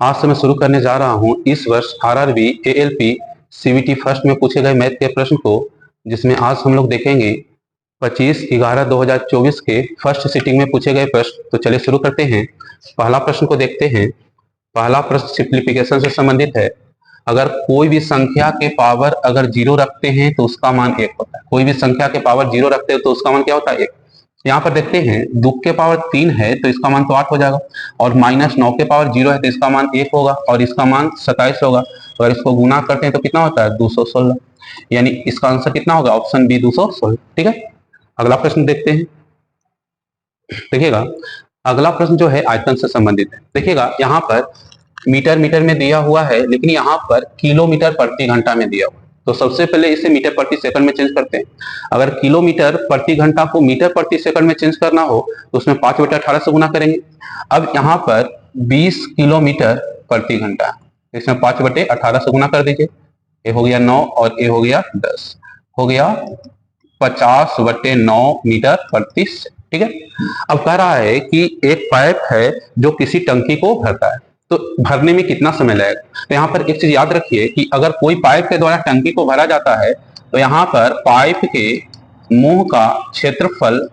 आज से मैं शुरू करने जा रहा हूं इस वर्ष आरआरबी एएलपी सीबीटी फर्स्ट में पूछे गए मैथ के प्रश्न को, जिसमें आज हम लोग देखेंगे 25/11/2024 के फर्स्ट सिटिंग में पूछे गए प्रश्न। तो चलिए शुरू करते हैं। पहला प्रश्न को देखते हैं। पहला प्रश्न सिंप्लीफिकेशन से संबंधित है। अगर कोई भी संख्या के पावर अगर 0 रखते हैं तो उसका मान 1 होता है। कोई भी संख्या के पावर 0 रखते हैं तो उसका मान क्या होता है? 1। यहाँ पर देखते हैं, 2 के पावर 3 है तो इसका मान तो 8 हो जाएगा, और -9 के पावर 0 है तो इसका मान 1 होगा, और इसका मान 27 होगा। अगर इसको गुना करते हैं तो कितना होता है? 216। यानी इसका आंसर कितना होगा? Option B 216। ठीक है, अगला प्रश्न देखते हैं। देखिएगा, अगला प्रश्न जो है आयतन से संबंधित है। देखिएगा, यहाँ पर मीटर में दिया हुआ है, लेकिन यहाँ पर किलोमीटर प्रति घंटा में दिया हुआ है। तो सबसे पहले इसे मीटर प्रति सेकंड में चेंज करते हैं। अगर किलोमीटर प्रति घंटा को मीटर प्रति सेकंड में चेंज करना हो तो उसमें 5/18 से गुना करेंगे। अब यहाँ पर 20 किलोमीटर प्रति घंटा है, इसमें 5/18 से गुना कर दीजिए। ये हो गया 9 और ये हो गया 10, हो गया 50/9 मीटर प्रति सेकंड। ठीक है, अब कह रहा है कि एक पाइप है जो किसी टंकी को भरता है, तो भरने में कितना समय लगेगा। तो यहाँ पर एक चीज याद रखिए कि अगर कोई पाइप के द्वारा टंकी को भरा जाता है तो यहाँ पर पाइप के मुंह का क्षेत्रफल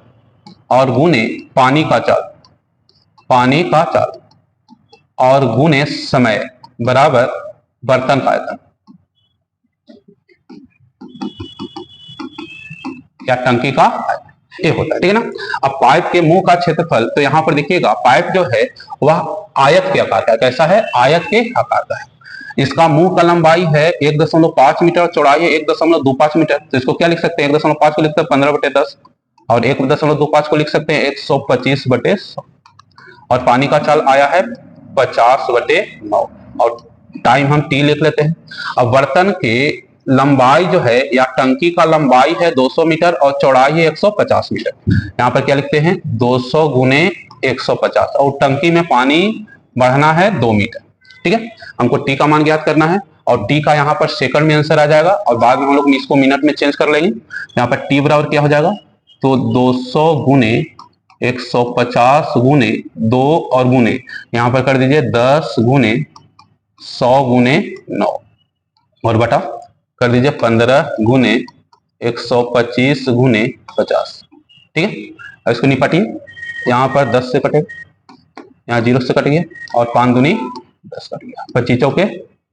और गुने पानी का चाल और गुने समय बराबर बर्तन का आयतन या टंकी का आयतन, ये होता है। ठीक है ना। अब पाइप के मुंह का क्षेत्रफल, तो यहाँ पर देखिएगा पाइप जो है वह आयत के आकार का है। कैसा है? आयत के आकार का है। इसका मुंह का लंबाई है 1.5 मीटर और चौड़ाई है 1.25 मीटर। तो इसको क्या लिख सकते हैं? 1.5 को लिखते हैं 15/10, और 1.25 को लिख सकते हैं 125/100, और पानी का चाल आया है 50/9, और टाइम हम टी लिख लेते हैं। अब बर्तन के लंबाई जो है या टंकी का लंबाई है 200 मीटर और चौड़ाई है 150 मीटर। यहाँ पर क्या लिखते हैं? 200 × 150, और टंकी में पानी बढ़ना है 2 मीटर। ठीक है, हमको टी का मान ज्ञात करना है, और टी का यहाँ पर सेकंड में आंसर आ जाएगा, और बाद में हम लोग इसको मिनट में चेंज कर लेंगे। यहाँ पर टी बराबर क्या हो जाएगा? तो 200 × 150 × 2 और गुने यहाँ पर कर दीजिए 10 × 100 × 9, और बटा कर दीजिए 15 × 125 × 50। ठीक है, अब इसको निपटिए। यहाँ पर 10 से कटेगा, यहाँ 0 से कट गया, और 5 दूनी 10 कट गया, 25 चौके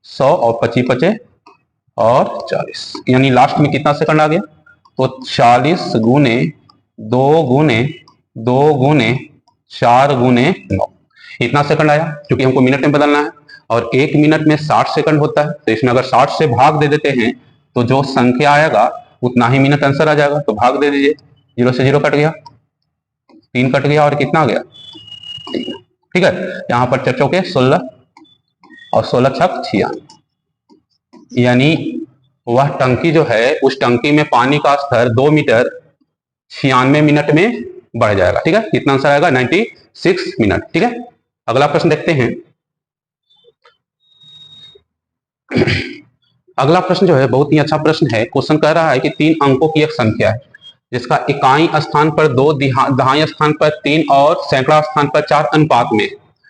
100 और 25 बचे और 40, यानी लास्ट में कितना सेकंड आ गया? तो 40 × 2 × 2 × 4 × 9, इतना सेकंड आया। क्योंकि हमको मिनट में बदलना है, और 1 मिनट में 60 सेकंड होता है, तो इसमें अगर 60 से भाग दे देते हैं तो जो संख्या आएगा उतना ही मिनट आंसर आ जाएगा। तो भाग दे दीजिए, 0 से 0 कट गया, 3 कट गया, और कितना आ गया? 3। ठीक है, यहाँ पर 4 चौके 16 और 16 छक 96, यानी वह टंकी जो है उस टंकी में पानी का स्तर 2 मीटर 96 मिनट में बढ़ जाएगा। ठीक है, कितना आंसर आएगा? 96 मिनट। ठीक है, अगला प्रश्न देखते हैं। अगला प्रश्न जो है बहुत ही अच्छा प्रश्न है। क्वेश्चन कह रहा है कि 3 अंकों की एक संख्या है जिसका इकाई स्थान पर 2, दहाई स्थान पर 3 और सैकड़ा स्थान पर 4 अनुपात में।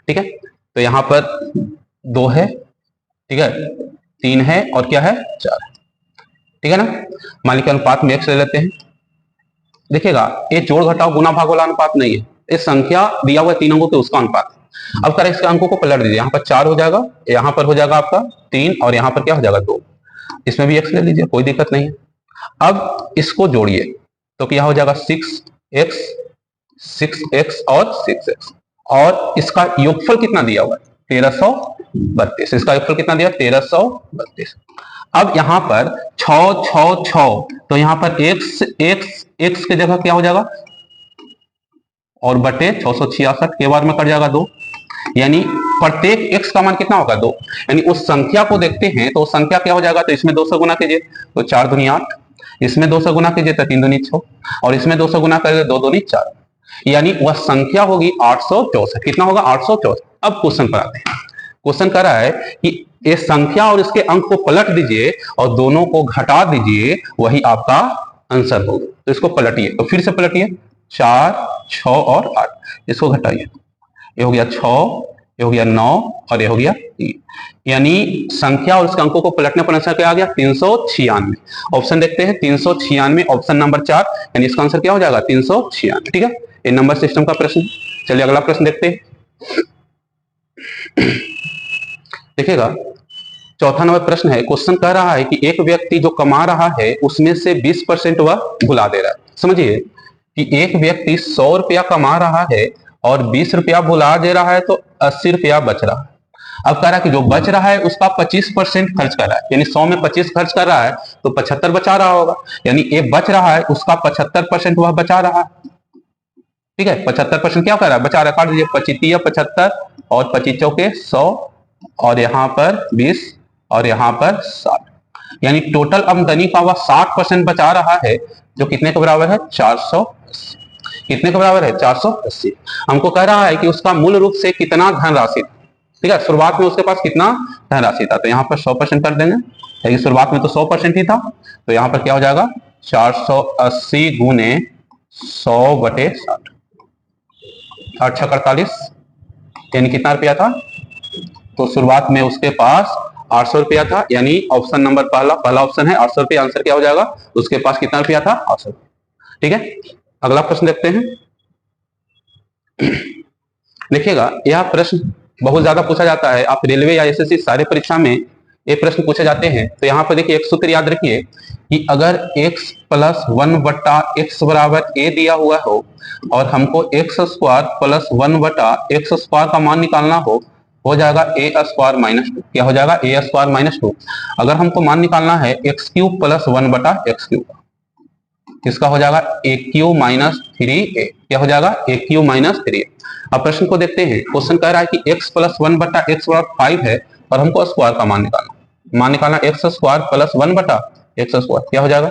ठीक है, तो यहाँ पर 2 है, ठीक है, 3 है, और क्या है? 4 है। ठीक है ना। मान लीजिए अनुपात में x ले लेते हैं। देखिएगा, ये जोड़ घटाव गुना भाग वाला अनुपात नहीं है, ये संख्या दिया हुआ 3 अंकों के उसका अनुपात। अब करें इसके अंकों को पलट दीजिए, यहाँ पर 4 हो जाएगा, यहाँ पर हो जाएगा आपका 3, और यहाँ पर क्या हो जाएगा? 2। इसमें भी x ले लीजिए, कोई दिक्कत नहीं है। अब इसको जोड़िए तो क्या हो जाएगा? 6x और 6x, और इसका योगफल कितना दिया हुआ है? 1332। इसका योगफल कितना दिया? 1332। अब यहाँ पर 6 6 6, तो यहाँ पर x की जगह क्या हो जाएगा? और बटे 666 के बार में कट जाएगा 2, यानी प्रत्येक x का मान कितना होगा? 2। यानी उस संख्या को देखते हैं तो संख्या क्या हो जाएगा? तो इसमें 2 से गुना कीजिए तो 4 दूनी 8, इसमें 2 से गुना कीजिए तो 3 दूनी 6, और इसमें 2 से गुना करेंगे 2 दूनी 4, यानी वह संख्या होगी 864। कितना होगा? 864। अब क्वेश्चन पर आते हैं। क्वेश्चन कह रहा है कि ये संख्या और इसके अंक को पलट दीजिए और दोनों को घटा दीजिए, वही आपका आंसर होगा। तो इसको पलटिए, तो फिर से पलटिए, 4 6 और 8, इसको घटाइए, ये हो गया 6, ये हो गया 9 और ये हो गया 3, यानी संख्या और उसके अंकों को पलटने पर आंसर क्या आ गया 396। ऑप्शन देखते हैं 396, ऑप्शन नंबर 4, यानी इसका आंसर क्या हो जाएगा 396। ठीक है, ये नंबर सिस्टम का प्रश्न। चलिए अगला प्रश्न देखते हैं। देखिएगा चौथा नंबर प्रश्न है, क्वेश्चन कह रहा है कि एक व्यक्ति जो कमा रहा है उसमें से 20% वह भुला दे रहा है। समझिए कि एक व्यक्ति 100 रुपया कमा रहा है और 20 रुपया भुला दे रहा है तो 80 रुपया बच रहा है। अब कह रहा है कि जो बच रहा है उसका 25% खर्च कर रहा है, यानी 100 में 25 खर्च कर रहा है तो 75 बचा रहा होगा, यानी एक बच रहा है उसका 75% वह बचा रहा है। ठीक है, 75% क्या कर रहा है बचा रहा है, काट दीजिए 25 75 और 25 चौके 100 और यहाँ पर 20 और यहाँ पर 60, यानी टोटल आमदनी का वह 60% बचा रहा है, जो कितने के बराबर है 480। कितने के बराबर है 480। हमको कह रहा है कि उसका मूल रूप से कितना धनराशि था। ठीक है, शुरुआत में उसके पास कितना धनराशि था, तो यहाँ पर 100% कर देंगे, लेकिन शुरुआत में तो 100% ही था, तो यहाँ पर क्या हो जाएगा 480 गुने 100 बटे 60, 8 छः 48, यानी कितना रुपया था, तो शुरुआत में उसके पास 800 रुपया था, यानी ऑप्शन नंबर पहला ऑप्शन है 800 रुपया, आंसर क्या हो जाएगा, उसके पास कितना रुपया था 800। ठीक है, अगला प्रश्न देखते हैं। देखिएगा यह प्रश्न बहुत ज्यादा पूछा जाता है, आप रेलवे या एसएससी सारे परीक्षा में ये प्रश्न पूछे जाते हैं। तो यहाँ पर देखिए एक सूत्र याद रखिए कि अगर x + 1 बटा x बराबर a दिया हुआ हो और हमको x² + 1 बटा x² का मान निकालना हो जाएगा a² - 2। क्या हो जाएगा a² - 2। अगर हमको मान निकालना है x³ + 1 बटा x³ का, इसका हो जाएगा a³ - 3a। क्या हो जाएगा a³ - 3a। अब प्रश्न को देखते हैं, क्वेश्चन कह रहा है कि x + 1 बटा x = 5 है और हमको स्क्वायर का मान निकालना x² + 1 बटा x², क्या हो जाएगा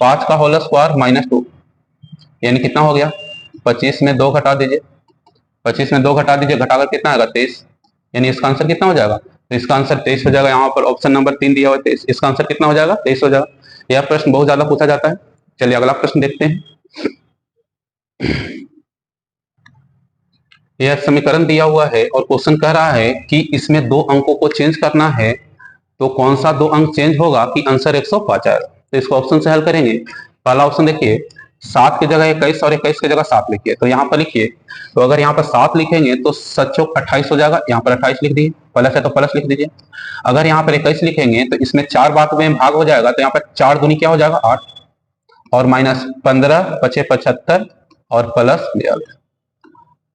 5 का होल स्क्वायर -2, यानी कितना हो गया 25 में 2 घटा दीजिए, 25 में 2 घटा दीजिए, घटाकर कितना आएगा 23, यानी इसका आंसर कितना हो जाएगा, तो इसका आंसर 23 हो जाएगा। यहाँ पर ऑप्शन नंबर 3 दिया हुआ है 23, इसका आंसर कितना हो जाएगा 23 हो जाएगा। यह प्रश्न बहुत ज्यादा पूछा जाता है। चलिए अगला प्रश्न देखते हैं। यह समीकरण दिया हुआ है और क्वेश्चन कह रहा है कि इसमें 2 अंकों को चेंज करना है, तो कौन सा 2 अंक चेंज होगा कि आंसर 105 आएगा। तो इसको ऑप्शन से हल करेंगे। पहला ऑप्शन देखिए 7 की जगह 21 और 21 की जगह 7 लिखिए, तो यहाँ पर लिखिए, तो अगर यहाँ पर 7 लिखेंगे तो 7 चौक 28 हो जाएगा, यहाँ पर 28 लिख दीजिए, प्लस है तो प्लस लिख दीजिए। अगर यहाँ पर 21 लिखेंगे तो इसमें 4 बार में भाग हो जाएगा, तो यहाँ पर 4 दूनी क्या हो जाएगा 8 और -15 बचे 75 और प्लस 42,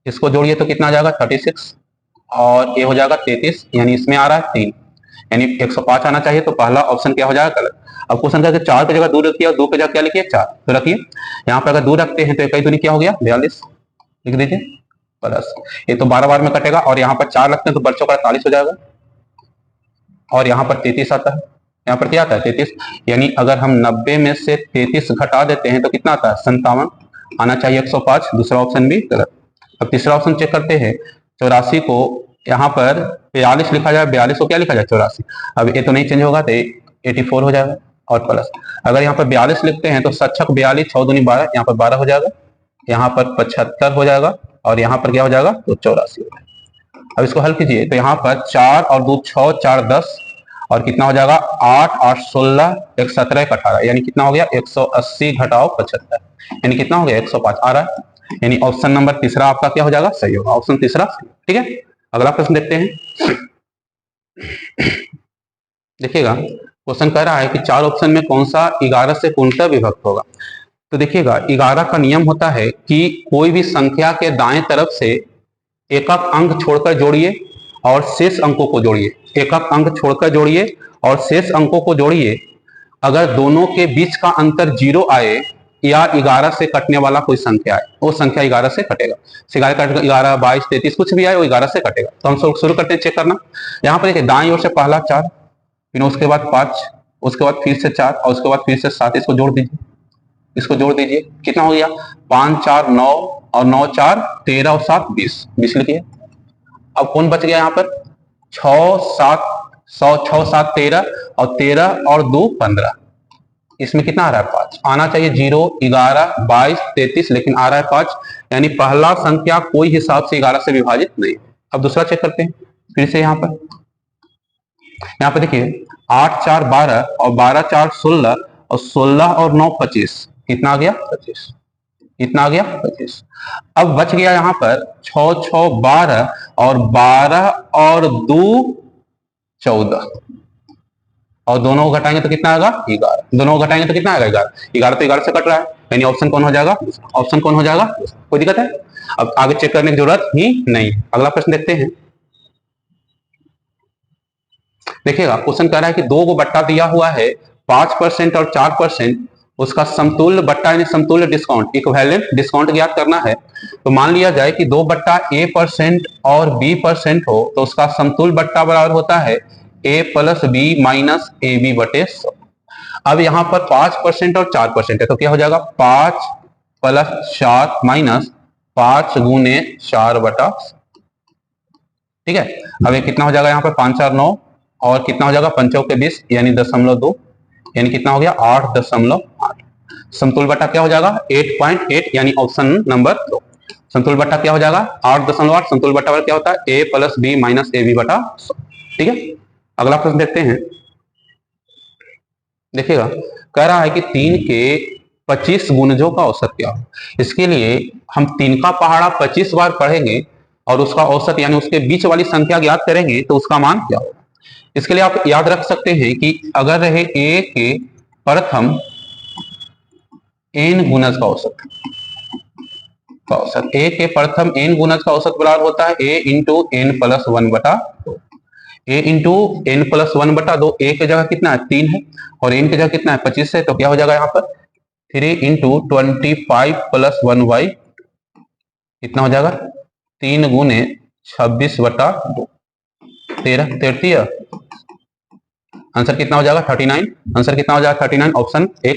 इसको जोड़िए तो कितना आ जाएगा 36 और ये हो जाएगा 33, यानी इसमें आ रहा है 3, यानी 105 आना चाहिए, तो पहला ऑप्शन क्या हो जाएगा गलत। अब क्वेश्चन करके 4 की जगह 2 रखिए और 2 की जगह क्या लिखिए 4, तो रखिए यहाँ पर अगर 2 रखते हैं तो इकाई दूनी क्या हो गया 42, लिख दीजिए प्लस, ये तो 12 बार में कटेगा और यहाँ पर 4 लगते हैं तो बच्चों का 48 हो जाएगा और यहाँ पर 33 आता है, यहाँ पर क्या आता है 33, यानी अगर हम 90 में से 33 घटा देते हैं तो कितना आता है 57, आना चाहिए 105, दूसरा ऑप्शन भी गलत। अब तीसरा ऑप्शन चेक करते हैं, 84 को यहाँ पर 42 लिखा जाए, 42 को क्या लिखा जाए 84, अब ये तो नहीं चेंज होगा तो 84 हो जाएगा और प्लस, अगर यहाँ पर 42 लिखते हैं तो 7 छक 42, 6 दूनी 12, यहाँ पर 12 हो जाएगा, यहाँ पर 75 हो जाएगा और यहाँ पर क्या हो जाएगा तो 84 हो जाएगा। अब इसको हल कीजिए तो यहाँ पर 4 और 2 6, 4 10 और कितना हो जाएगा 8 8 16 1 17 1 18, यानी कितना हो गया 180 घटाओ 75, यानी कितना हो गया 105 आ रहा है, यानी ऑप्शन नंबर तीसरा आपका क्या हो जाएगा सही होगा, ऑप्शन तीसरा। ठीक है, अगला प्रश्न देखते हैं। देखिएगा क्वेश्चन कह रहा है कि 4 ऑप्शन में कौन सा 11 से पूर्णतः विभक्त होगा। तो देखिएगा 11 का नियम होता है कि कोई भी संख्या के दाएं तरफ से एक अंक छोड़कर जोड़िए और शेष अंकों को जोड़िए, एक अंक छोड़कर जोड़िए और शेष अंकों को जोड़िए, अगर दोनों के बीच का अंतर 0 आए या 11 से कटने वाला कोई संख्या है, वो संख्या 11 से कटेगा, 11 22 33 कुछ भी आए वो 11 से कटेगा। तो हम शुरू करते हैं चेक करना। यहाँ पर देखिए दाएं ओर से पहला 4, फिर उसके बाद 5, उसके बाद फिर से 4 और उसके बाद फिर से 7, इसको जोड़ दीजिए, इसको जोड़ दीजिए, कितना हो गया 5 4 9 और 9 4 13 और 7 20, 20 लिखिए। अब कौन बच गया यहाँ पर 6 7 6 7 13 और 13 और 2 15, इसमें कितना आ रहा है 5, आना चाहिए 0 11 22 33, लेकिन आ रहा है 5, यानी पहला संख्या कोई हिसाब से 11 से विभाजित नहीं। अब दूसरा चेक करते हैं फिर से। यहाँ पर देखिए 8 4 12 और 12 4 16 और 16 और 9 25, कितना आ गया 25, इतना आ गया 25। अब बच गया यहाँ पर 6 6 12 और 12 और 2 14, और दोनों को घटाएंगे तो कितना आएगा 11, दोनों को घटाएंगे तो कितना आएगा 11, 11 तो 11 से कट रहा है, यानी ऑप्शन कौन हो जाएगा, ऑप्शन कौन हो जाएगा। कोई दिक्कत है? अब आगे चेक करने की जरूरत ही नहीं। अगला प्रश्न देखते हैं। देखिएगा क्वेश्चन कह रहा है कि दो को बट्टा दिया हुआ है 5% और 4%, उसका समतुल्य बट्टा यानी समतुल्य डिस्काउंट इक्विवेलेंट डिस्काउंट ज्ञात करना है। तो मान लिया जाए कि 2 बट्टा A% और B% हो, तो उसका समतुल्य बट्टा बराबर होता है A plus B minus AB बटे 100। अब यहाँ पर 5% और 4% है, तो क्या हो जाएगा 5 प्लस 4 माइनस 5 गुने 4 बटा, ठीक है। अब ये कितना हो जाएगा यहाँ पर 5 4 9 और कितना हो जाएगा 5 के 20 यानी 0.2, यानी कितना हो गया 8.8। समतुल्य बट्टा क्या हो जाएगा 8.8, यानी ऑप्शन नंबर 2। समतुल्य बट्टा क्या हो जाएगा 8.8। समतुल्य बट्टा क्या होता है A plus B minus AB बटा 100, ठीक है। अगला प्रश्न देखते हैं। देखिएगा कह रहा है कि 3 के 25 गुणजों का औसत क्या हो। इसके लिए हम 3 का पहाड़ा 25 बार पढ़ेंगे और उसका औसत यानी उसके बीच वाली संख्या ज्ञात करेंगे तो उसका मान क्या होगा। इसके लिए आप याद रख सकते हैं कि अगर रहे A के प्रथम n गुणज का औसत, A के प्रथम n गुणज का औसत बराबर होता है A इंटू n प्लस 1 बटा 2। A इंटू n प्लस 1 बटा 2, A की जगह कितना है 3 है और n की जगह कितना है 25 है, तो क्या हो जाएगा यहाँ पर 3 इंटू 25 प्लस 1 बाई, कितना हो जाएगा 3 गुने 26 बटा 2, 13 33, आंसर कितना हो जाएगा 39। आंसर कितना हो जाएगा 39, ऑप्शन 1।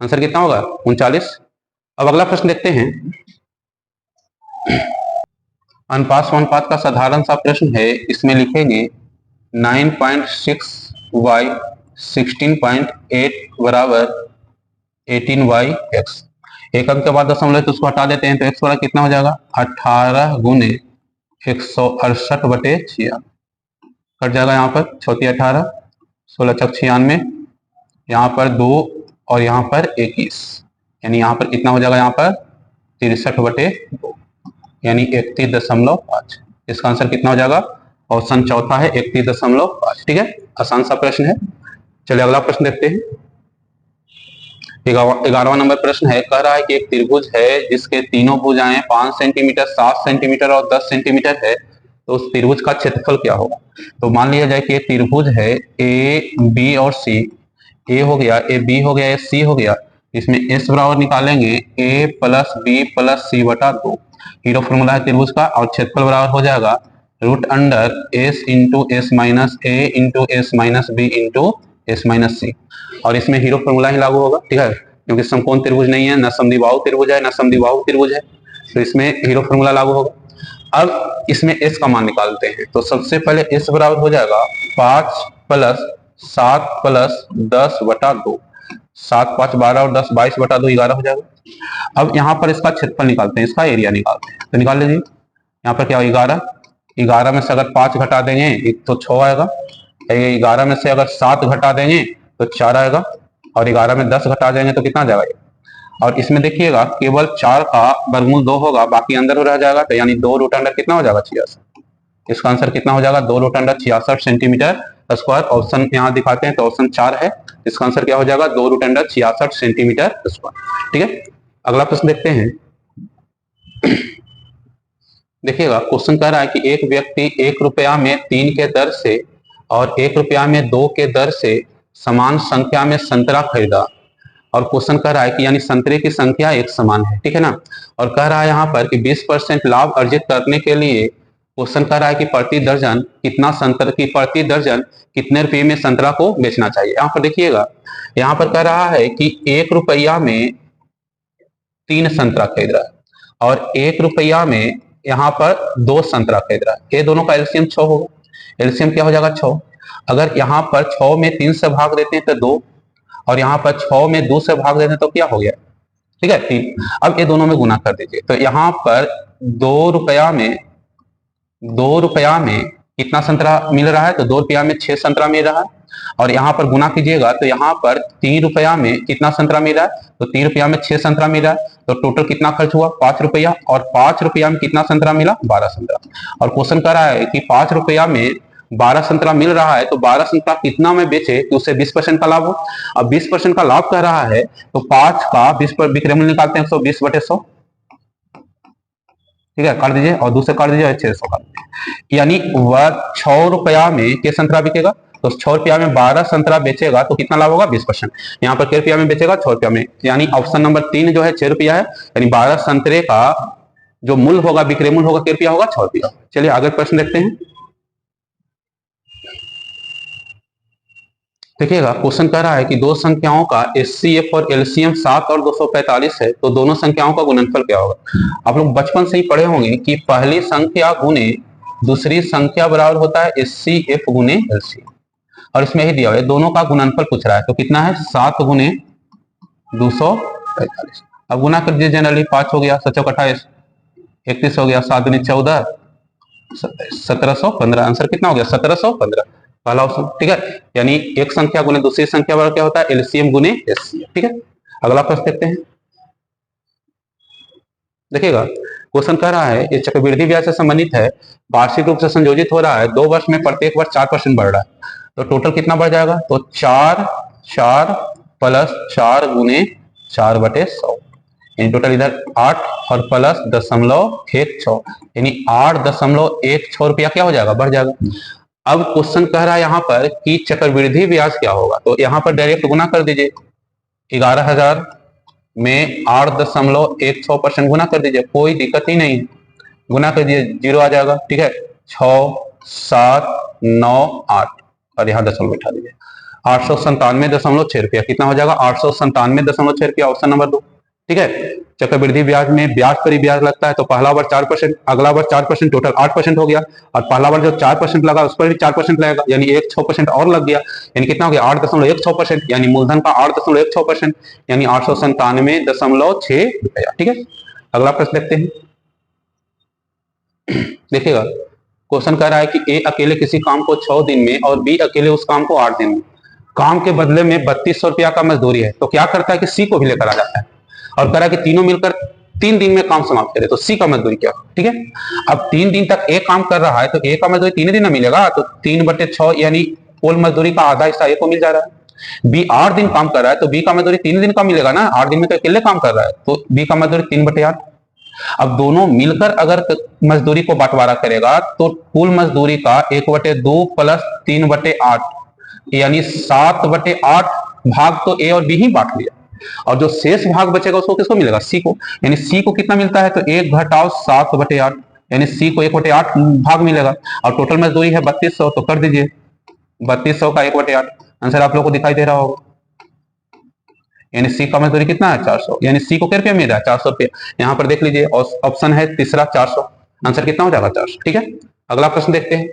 आंसर कितना होगा 39। अब अगला प्रश्न देखते हैं। अनुपात समानुपात का साधारण सा प्रश्न है। इसमें लिखेंगे 9.6y 16.8 बराबर 18y(x). एक अंक के बाद दशमलव तो उसको हटा देते हैं, तो x बराबर कितना हो जाएगा 18 गुने 168 बटे 96, कट जाएगा यहाँ पर 34 18 16 छक 96, यहाँ पर 2 और यहाँ पर 21, यानी यहाँ पर कितना हो जाएगा यहाँ पर 63 बटे 2, यानी 31.5। इसका आंसर कितना हो जाएगा, ऑप्शन चौथा है 31.5, ठीक है। आसान सा प्रश्न है। चलिए अगला प्रश्न देखते हैं। 11वां नंबर प्रश्न है। कह रहा है कि एक त्रिभुज है जिसके तीनों भुजाएं 5 सेंटीमीटर 7 सेंटीमीटर और 10 सेंटीमीटर है, तो उस त्रिभुज का क्षेत्रफल क्या होगा। तो मान लिया जाए कि एक त्रिभुज है A B और C, A हो गया, A B हो गया, A C हो गया। इसमें S बराबर निकालेंगे A plus B plus C बटा 2, हीरो फॉर्मूला है त्रिभुज का, और क्षेत्रफल बराबर हो जाएगा root under S into S minus A into S minus B into S minus C, और इसमें हीरो फॉर्मूला ही लागू होगा, ठीक है, क्योंकि समकोण त्रिभुज नहीं है, न समद्विबाहु त्रिभुज है, न समद्विबाहु त्रिभुज है, तो इसमें हीरो फॉर्मूला लागू होगा। अब इसमें S का मान निकालते हैं। तो सबसे पहले S बराबर हो जाएगा 5 प्लस 7 प्लस 10 बटा 2, 7 5 12 और 10 22 बटा 2 11 हो जाएगा। अब यहाँ पर इसका क्षेत्रफल निकालते हैं, इसका एरिया निकालते हैं, तो निकाल लीजिए। यहाँ पर क्या 11 में से अगर 5 घटा देंगे एक तो 6 आएगा, 11 में से अगर 7 घटा देंगे तो 4 आएगा, और 11 में 10 घटा देंगे तो कितना जाएगा। और इसमें देखिएगा केवल 4 का वर्गमूल 2 होगा, बाकी अंदर रह जाएगा, तो यानी 2 रूट अंडर कितना हो जाएगा 66। इसका आंसर कितना हो जाएगा 2 root under 66 centimetre square. Option यहाँ दिखाते हैं तो ऑप्शन 4 है। इसका आंसर क्या हो जाएगा 2 रूट अंडर 66 सेंटीमीटर स्क्वायर, ठीक है। अगला प्रश्न देखते हैं। देखिएगा क्वेश्चन कह रहा है कि एक व्यक्ति 1 रुपया में 3 के दर से और 1 रुपया में 2 के दर से समान संख्या में संतरा खरीदा, और क्वेश्चन कह रहा है कि यानी संतरे की संख्या एक समान है, ठीक है ना, और कह रहा है यहाँ पर कि 20% लाभ अर्जित करने के लिए क्वेश्चन कह रहा है कि प्रति दर्जन कितने रुपये में संतरा को बेचना चाहिए। यहाँ पर देखिएगा, यहाँ पर कह रहा है कि 1 रुपया में 3 संतरा खरीद रहा है और 1 रुपया में यहाँ पर 2 संतरा खरीद रहा है। ये दोनों का एलसीएम 6 होगा। एलसीएम क्या हो जाएगा 6। अगर यहाँ पर 6 में 3 से भाग देते हैं तो 2, और यहाँ पर 6 में 2 से भाग देते हैं तो क्या हो गया, ठीक है 3। अब ये दोनों में गुना कर दीजिए, तो यहाँ पर 2 रुपया में ₹2 में कितना संतरा मिल रहा है, तो ₹2 में 6 संतरा मिल रहा है। और यहाँ पर गुना कीजिएगा तो यहाँ पर ₹3 में कितना संतरा मिल रहा है, तो ₹3 में 6 संतरा मिल रहा है। तो टोटल कितना खर्च हुआ, ₹5, और ₹5 में कितना संतरा मिला, 12 संतरा। और क्वेश्चन कह रहा है कि ₹5 में 12 संतरा मिल रहा है, तो 12 संतरा कितना में बेचे कि उससे 20% का लाभ हो। अब 20% का लाभ कह रहा है, तो 5 का 20 पर विक्रय मूल्य निकालते हैं, 120/100, ठीक है, काट दीजिए, और दूसरे काट दीजिए, 600 काट दीजिए। यानी वह ₹6 में के संतरा बिकेगा, तो ₹6 में 12 संतरा बेचेगा तो कितना लाभ होगा, 20%। यहाँ पर ₹1 में बेचेगा, ₹6 में, यानी ऑप्शन नंबर 3 जो है ₹6 है, यानी 12 संतरे का जो मूल्य होगा, विक्रय मूल्य होगा, ₹1 होगा, ₹6। चलिए आगे प्रश्न देखते हैं। देखिएगा, क्वेश्चन कह रहा है कि दो संख्याओं का HCF और LCM 7 और 245 है, तो दोनों संख्याओं का गुणनफल क्या होगा। आप लोग बचपन से ही पढ़े होंगे कि पहली संख्या गुने दूसरी संख्या बराबर होता है HCF गुने LCM, और इसमें ही दिया हुआ है दोनों का गुणनफल पूछ रहा है, तो कितना है 7 गुने 245। अब गुना कर दीजिए, जनरली 5 हो गया, 7 28, 31 हो गया, 7 दूनी 14, 1715। आंसर कितना हो गया, 1715, पहला ऑप्शन, ठीक है। यानी एक संख्या गुने दूसरी संख्या बराबर क्या होता है, LCM गुने HCF, ठीक है। अगला प्रश्न देखते हैं। देखिएगा, क्वेश्चन कह रहा है ये चक्रवृद्धि ब्याज से संबंधित है, वार्षिक रूप से संयोजित हो रहा है, 2 वर्ष में प्रत्येक वर्ष 4% बढ़ रहा है, तो टोटल कितना बढ़ जाएगा, तो 4 प्लस 4 गुने 4/100, यानी टोटल इधर 8 और प्लस 0.16, यानी 8.16 रुपया क्या हो जाएगा, बढ़ जाएगा। अब क्वेश्चन कह रहा है यहाँ पर कि चक्रवृद्धि ब्याज क्या होगा, तो यहाँ पर डायरेक्ट गुना कर दीजिए, 11,000 में 8.16% गुना कर दीजिए, कोई दिक्कत ही नहीं है, गुना कर दीजिए, 0 आ जाएगा, ठीक है। 6, 7, 9, 8, और यहाँ दशमलव बैठा दीजिए, 897.6 रुपया कितना हो जाएगा, 897.6 रुपया, ऑप्शन नंबर 2, ठीक है। चक्रवृद्धि ब्याज में ब्याज पर ही ब्याज लगता है, तो पहला वर्ष 4%, अगला वर्ष 4%, टोटल 8% हो गया, और पहला वर्ष जो 4% लगा उस पर भी 4% लगेगा, यानी 1.6% और लग गया, यानी कितना हो गया 8.16%, यानी मूलधन का 8.16%, यानी 897.6 रुपया, ठीक है। अगला प्रश्न देखते हैं। देखिएगा, क्वेश्चन कह रहा है कि ए अकेले किसी काम को 6 दिन में और बी अकेले उस काम को 8 दिन में, काम के बदले में 3200 रुपया का मजदूरी है, तो क्या करता है कि सी को भी लेकर आ जाता है, और कह रहा है कि तीनों मिलकर 3 दिन में काम समाप्त करे, तो सी का मजदूरी क्या, ठीक है। अब 3 दिन तक ए काम कर रहा है, तो ए का मजदूरी 3 दिन में मिलेगा, तो 3/6, यानी कुल मजदूरी का आधा हिस्सा ए को मिल जा रहा है। बी 8 दिन काम कर रहा है, तो बी का मजदूरी 3 दिन का मिलेगा ना, 8 दिन में अकेले काम कर रहा है, तो बी का मजदूरी 3/8। अब दोनों मिलकर अगर मजदूरी को बंटवारा करेगा, तो कुल मजदूरी का 1/2 प्लस 3/8, यानी 7/8 भाग तो ए और बी ही बांट लिया, और जो शेष भाग बचेगा उसको किसको मिलेगा, सी को, यानी सी को कितना मिलता है, तो 1 घटाओ 7/8, यानी सी को 1/8 भाग मिलेगा, और टोटल मजदूरी है 3200, तो कर दीजिए 3200 का 1/8, आंसर आप लोग को दिखाई दे रहा होगा, यानी सी का मजदूरी कितना है 400, यानी सी को क्या रुपया मिल रहा है 400 रुपया। यहाँ पर देख लीजिए, ऑप्शन है तीसरा 400, आंसर कितना हो जाएगा 400, ठीक है। अगला प्रश्न देखते हैं,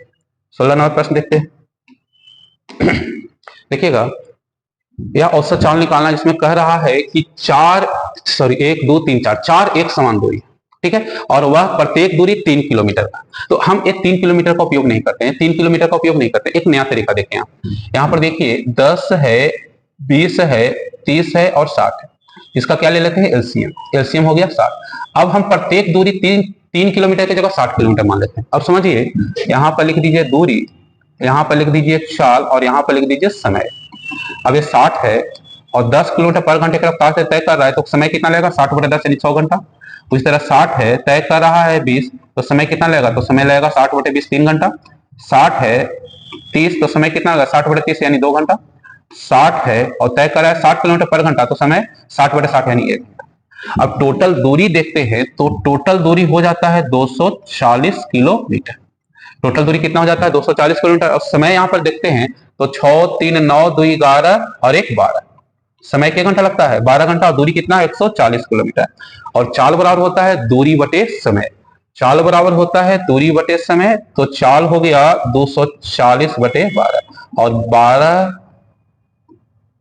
16 नंबर प्रश्न देखते हैं। देखिएगा, यह औसत चाल निकालना, जिसमें कह रहा है कि 1 2 3 4 एक समान दूरी, ठीक है, और वह प्रत्येक दूरी 3 किलोमीटर का, तो हम एक 3 किलोमीटर का उपयोग नहीं करते हैं, 3 किलोमीटर का उपयोग नहीं करते, एक नया तरीका देखें आप। यहाँ पर देखिए 10 है, 20 है, 30 है और 60 है, इसका क्या ले लेते हैं, एलसीएम, एलसीएम हो गया 60। अब हम प्रत्येक दूरी 3 किलोमीटर की जगह 60 किलोमीटर मान लेते हैं। अब समझिए, यहाँ पर लिख दीजिए दूरी, यहाँ पर लिख दीजिए चाल, और यहाँ पर लिख दीजिए समय। अब ये 60 है और 10 किलोमीटर पर घंटे की रफ्तार से तय कर रहा है, तो समय कितना लगेगा, 60/10 यानी 6 घंटा। उसी तरह 60 है, तय कर रहा है 20, तो समय कितना लगेगा, तो समय लगेगा 60/20 3 घंटा। 60 है 30, तो समय कितना लगेगा 60/30 यानी 2 घंटा। 60 है और तय कर रहा है 60 किलोमीटर पर घंटा, तो समय 60/60 यानी 1 घंटा। अब टोटल दूरी देखते हैं, तो टोटल दूरी हो जाता है 240 किलोमीटर। टोटल दूरी कितना हो जाता है 240 किलोमीटर। और समय यहाँ पर देखते हैं, तो 6 3 9 2 11 और 1 12, समय कितना घंटा लगता है 12 घंटा, और दूरी कितना है 140 किलोमीटर। और चाल बराबर होता है दूरी बटे समय, चाल बराबर होता है दूरी बटे समय, तो चाल हो गया 240/12, और 12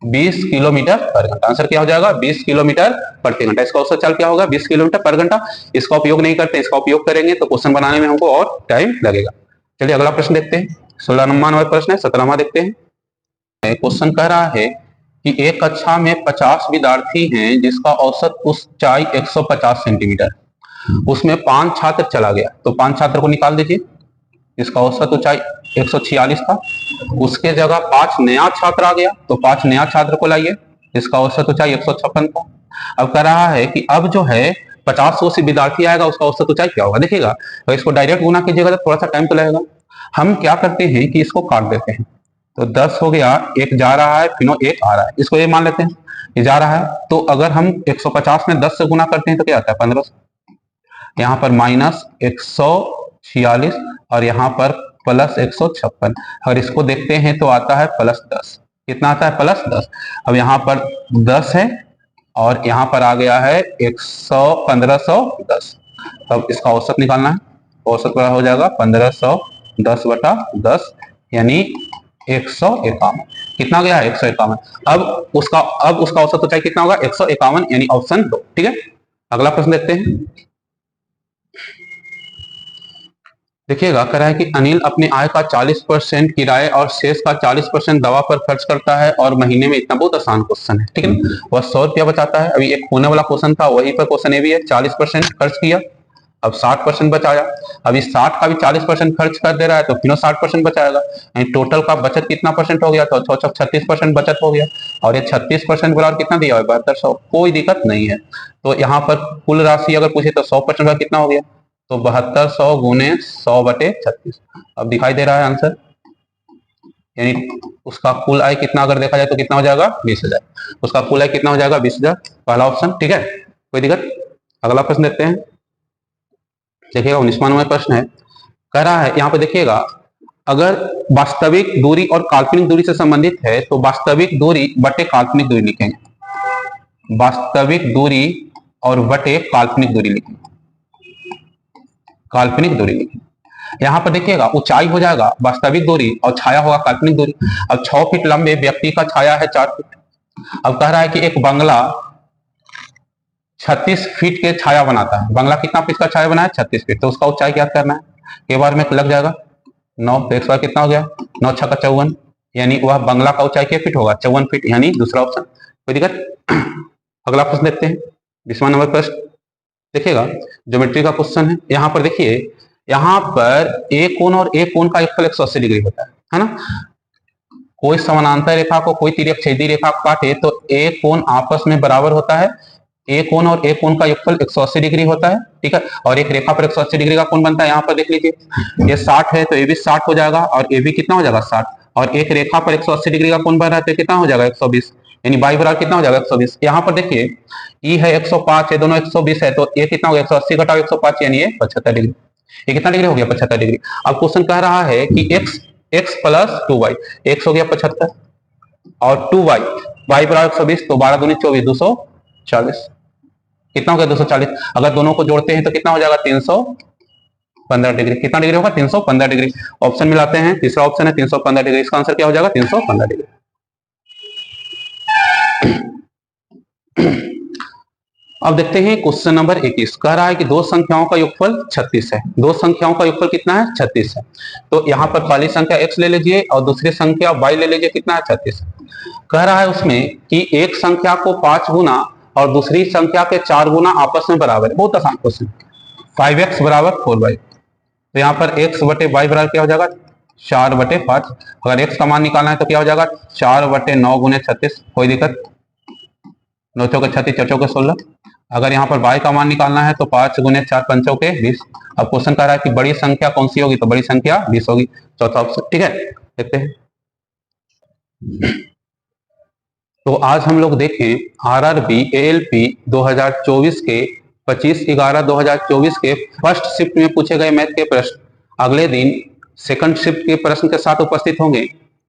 20 किलोमीटर पर घंटा। आंसर क्या हो जाएगा? 20 किलोमीटर प्रति घंटा। इसका औसत चाल क्या होगा? 20 किलोमीटर पर घंटा। इसका उपयोग नहीं करते, इसका उपयोग करेंगे तो क्वेश्चन बनाने में हमको और टाइम लगेगा। चलिए अगला प्रश्न देखते हैं। 16 नंबर प्रश्न है, 17वां देखते हैं। क्वेश्चन कह रहा है कि एक कक्षा में 50 विद्यार्थी हैं जिसका औसत ऊंचाई 150 सेंटीमीटर, उसमें 5 छात्र चला गया, तो 5 छात्र को निकाल दीजिए। इसका औसत ऊंचाई 146 था, उसके जगह 5 नया छात्र आ गया, तो 5 नया छात्र को लाइए, इसका औसत ऊंचाई 156 था। अब कह रहा है कि अब जो है 50 से विद्यार्थी आएगा, उसका औसत ऊंचाई क्या होगा? देखिएगा, तो इसको डायरेक्ट गुना कीजिएगा तो थोड़ा सा टाइम तो लगेगा। हम क्या करते हैं कि इसको काट देते हैं, तो 10 हो गया, एक जा रहा है, फिर एक आ रहा है, इसको ये मान लेते हैं, ये जा रहा है। तो अगर हम 150 में 10 से गुना करते हैं तो क्या आता है? 1500। यहाँ पर माइनस 146 और यहाँ पर प्लस 156। अगर इसको देखते हैं तो आता है प्लस 10। कितना आता है? प्लस 10। अब यहाँ पर 10 है और यहाँ पर आ गया है 1510। तब इसका औसत निकालना है। औसत हो जाएगा 1510/10 यानी 151। कितना गया है? 151। अब उसका औसत ऊंचाई कितना होगा? 151 यानी ऑप्शन 2। ठीक है, अगला प्रश्न देखते हैं। देखिएगा, कह रहा है कि अनिल अपने आय का 40% किराए और शेष का 40% दवा पर खर्च करता है और महीने में इतना। बहुत आसान क्वेश्चन है, ठीक है ना। वह 100 रुपया बचाता है। अभी एक होने वाला क्वेश्चन था, वही पर क्वेश्चन ये भी है। 40% खर्च किया, अब 60% बचाया। अभी 60 का भी 40% खर्च कर दे रहा है तो फिर 60% बचाएगा। टोटल का बचत कितना परसेंट हो गया? तो 36% बचत हो गया। और ये 36% बराबर कितना दिया है? 7200। कोई दिक्कत नहीं है। तो यहाँ पर कुल राशि अगर पूछे तो 100% का कितना हो गया? तो 7200 गुने 100/36। अब दिखाई दे रहा है आंसर, यानी उसका कुल आय कितना अगर देखा जाए तो कितना हो जाएगा? 20,000। उसका कुल आय कितना हो जाएगा? 20,000। पहला ऑप्शन, ठीक है, कोई दिक्कत। अगला प्रश्न देखते हैं। देखिएगा 19वां नंबर प्रश्न है। कह रहा है यहाँ पे देखिएगा, अगर वास्तविक दूरी और काल्पनिक दूरी से संबंधित है तो वास्तविक दूरी बटे काल्पनिक दूरी लिखेंगे। वास्तविक दूरी और बटे काल्पनिक दूरी लिखेंगे। काल्पनिक दूरी लिखेंगे। यहाँ पर देखिएगा, ऊंचाई हो जाएगा वास्तविक दूरी और छाया होगा काल्पनिक दूरी। अब 6 फीट लंबे व्यक्ति का छाया है 4 फीट। अब कह रहा है कि एक बंगला 36 फीट के छाया बनाता है। बंगला कितना फीट का छाया बनाया? 36 फीट। तो उसका ऊंचाई क्या करना है? के बार में लग जाएगा 9, तो एक बार कितना हो गया? 9 6 का 54, यानी वह बंगला का ऊंचाई क्या फीट होगा? 54 फीट, यानी दूसरा ऑप्शन। कोई दिक्कत। अगला प्रश्न देखते हैं, 20वां नंबर प्रश्न। देखिएगा, ज्योमेट्री का क्वेश्चन है। यहाँ पर देखिए, यहाँ पर एक कोण और एक कोण का योगफल 180 डिग्री होता है ना। कोई समानांतर रेखा को कोई तिर्यक छेदी रेखा काटे तो एक कोण आपस में बराबर होता है। एक कोण और एक कोण का योगफल 180 डिग्री होता है, ठीक है। और एक रेखा पर 180 डिग्री का कोण बनता है। यहाँ पर देख लीजिए, ये 60 है तो ये भी 60 हो जाएगा और ये भी कितना हो जाएगा? 60। और एक रेखा पर 180 डिग्री का कोण बन रहा है तो कितना हो जाएगा? 120, यानी बाई बराबर कितना हो जाएगा? 120। यहाँ पर देखिए, ई है 105 है, दोनों 120 है, तो ये कितना हो गया? 180 घटाओ 105 यानी ये 75 डिग्री। ये कितना डिग्री हो गया? 75 डिग्री। अब क्वेश्चन कह रहा है कि x प्लस 2y, x हो गया 75 और 2y, y बराबर 120, तो 12 दूनी 24, 240। कितना हो गया? 240। अगर दोनों को जोड़ते हैं तो कितना हो जाएगा? 315 डिग्री। कितना डिग्री होगा? 315 डिग्री। ऑप्शन मिलाते हैं, तीसरा ऑप्शन है 315 डिग्री। इसका आंसर क्या हो जाएगा? 315 डिग्री। अब देखते हैं क्वेश्चन नंबर 21। कह रहा है कि दो संख्याओं का योगफल 36 है। दो संख्याओं का योगफल कितना है? 36 है। तो यहाँ पर पहली संख्या x ले लीजिए और दूसरी संख्या y ले लीजिए। कितना है? 36। कह रहा है उसमें कि एक संख्या को 5 गुना और दूसरी संख्या के 4 गुना आपस में बराबर है। बहुत आसान क्वेश्चन। 5x बराबर 4y, तो यहाँ पर x बटे y बराबर क्या हो जाएगा? 4/5। अगर x का मान निकालना है तो क्या हो जाएगा? 4/9 गुने 36। कोई दिक्कत? 9 चौके 36, 4 चौके 16। अगर यहाँ पर y का मान निकालना है तो 5 गुने 4 5 चौके 20। अब क्वेश्चन कह रहा है कि बड़ी संख्या कौन सी होगी? तो बड़ी संख्या 20 होगी, चौथा ऑप्शन, ठीक है। देखते हैं। तो आज हम लोग देखें RRB ALP 2024 के 25/11/2024 के फर्स्ट शिफ्ट में पूछे गए मैथ के प्रश्न अगले दिन सेकंड शिफ्ट के प्रश्न के साथ उपस्थित होंगे।